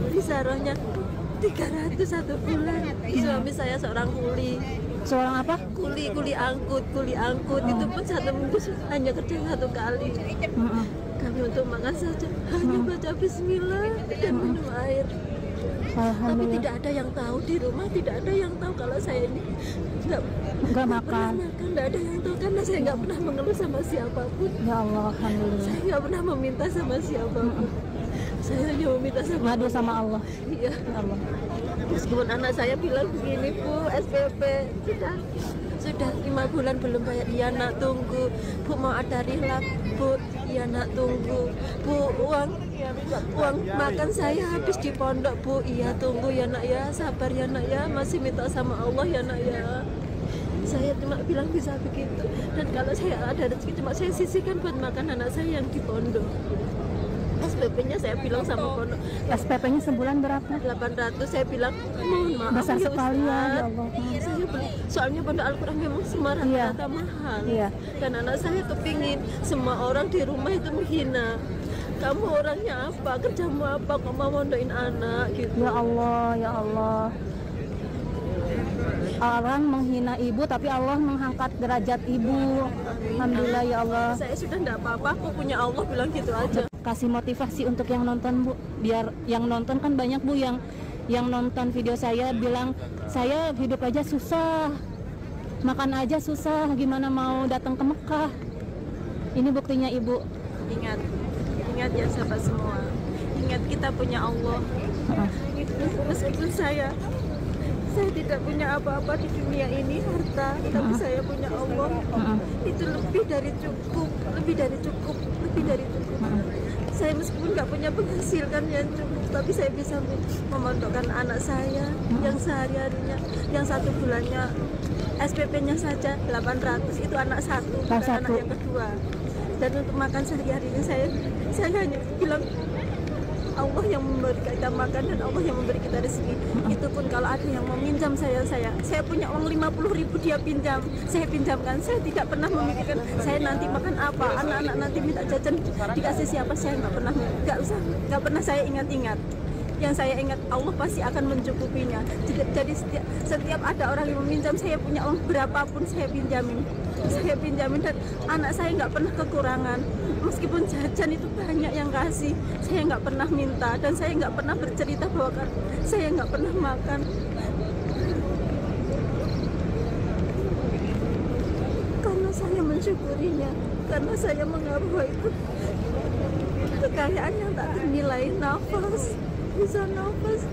Kisarannya 300 satu bulan. Suami saya seorang kuli. Seorang apa? Kuli angkut. Itu pun satu minggu hanya kerja satu kali. Kami untuk makan saja hanya baca bismillah dan minum air. Tapi tidak ada yang tahu di rumah, tidak ada yang tahu kalau saya ini nggak makan. Nggak ada yang tahu karena saya nggak pernah mengeluh sama siapapun. Ya Allah, alhamdulillah. Saya nggak pernah meminta sama siapapun. Saya hanya meminta sama ngadu sama Allah. Iya. Allah. Meskipun anak saya bilang begini, Bu, SPP sudah 5 bulan belum bayar. Iya nak, tunggu. Bu, mau ada rilat. Bu, iya nak, tunggu. Bu, uang makan saya habis di pondok. Bu, iya tunggu ya nak ya, sabar ya nak ya, masih minta sama Allah ya nak ya. Saya cuma bilang bisa begitu. Dan kalau saya ada rezeki cuma saya sisihkan buat makan anak saya yang di pondok. SPP-nya saya bilang sama pondok. SPP-nya sebulan berapa? 800. Saya bilang mohon maaf besar ya sekali Ustaz. ya Allah. Saya beli, soalnya pondok Al-Quran memang semua rata-rata mahal. Dan anak saya kepingin semua orang di rumah itu menghina. Kamu orangnya apa? Kerjamu apa? Kok mau mondokin anak gitu? Ya Allah, ya Allah. Orang menghina ibu tapi Allah mengangkat derajat ibu. Alhamdulillah ya Allah. Saya sudah enggak apa-apa, aku punya Allah, bilang gitu aja. Kasih motivasi untuk yang nonton, Bu. Biar yang nonton kan banyak, Bu, yang nonton video saya bilang saya hidup aja susah, makan aja susah, gimana mau datang ke Mekah. Ini buktinya Ibu. Ingat ya sahabat semua. Ingat kita punya Allah. Meskipun saya tidak punya apa-apa di dunia ini, harta, tapi saya punya Allah. Itu lebih dari cukup. Saya meskipun nggak punya penghasilan yang cukup, tapi saya bisa memondokkan anak saya yang sehari-harinya, yang 1 bulannya SPP-nya saja 800, itu anak satu, bukan anak yang kedua. Dan untuk makan sehari-harinya saya hanya bilang Allah yang memberi kita makan dan Allah yang memberi kita rezeki. Itu pun kalau ada yang mau minjam saya punya uang 50.000 dia pinjam, saya pinjamkan. Saya tidak pernah memikirkan saya nanti makan apa, anak-anak nanti minta jajan dikasih siapa, saya nggak pernah saya ingat-ingat. Yang saya ingat Allah pasti akan mencukupinya. Jadi setiap ada orang yang meminjam, saya punya uang berapapun saya pinjamin dan anak saya nggak pernah kekurangan. Meskipun jajan itu banyak yang kasih, saya nggak pernah minta dan saya nggak pernah bercerita bahwa saya nggak pernah makan. Karena saya mensyukurinya, karena saya mengaku itu kekayaan yang tak ternilai. Bisa nafas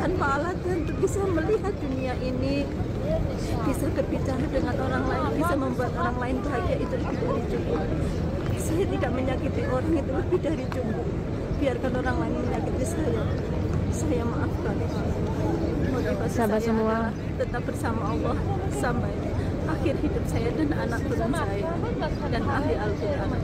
tanpa alat dan bisa melihat dunia ini, bisa berbicara dengan orang lain, bisa membuat orang lain bahagia, itu lebih dari cukup. Saya tidak menyakiti orang, itu lebih dari cukup. Biarkan orang lain menyakiti saya maafkan. Motivasi sahabat saya semua, tetap bersama Allah sampai akhir hidup saya dan anak turun saya dan ahli Al-Quran.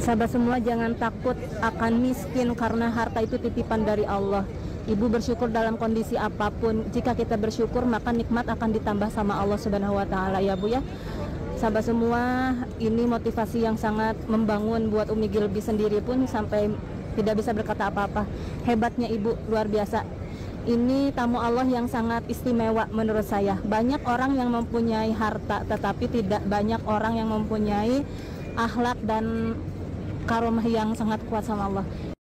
Sahabat semua, jangan takut akan miskin karena harta itu titipan dari Allah. Ibu bersyukur dalam kondisi apapun. Jika kita bersyukur, maka nikmat akan ditambah sama Allah Subhanahu wa taala, ya Bu ya. Sahabat semua, ini motivasi yang sangat membangun buat Umi Gilby sendiri pun sampai tidak bisa berkata apa-apa. Hebatnya Ibu, luar biasa. Ini tamu Allah yang sangat istimewa menurut saya. Banyak orang yang mempunyai harta, tetapi tidak banyak orang yang mempunyai akhlak dan karomah yang sangat kuat sama Allah.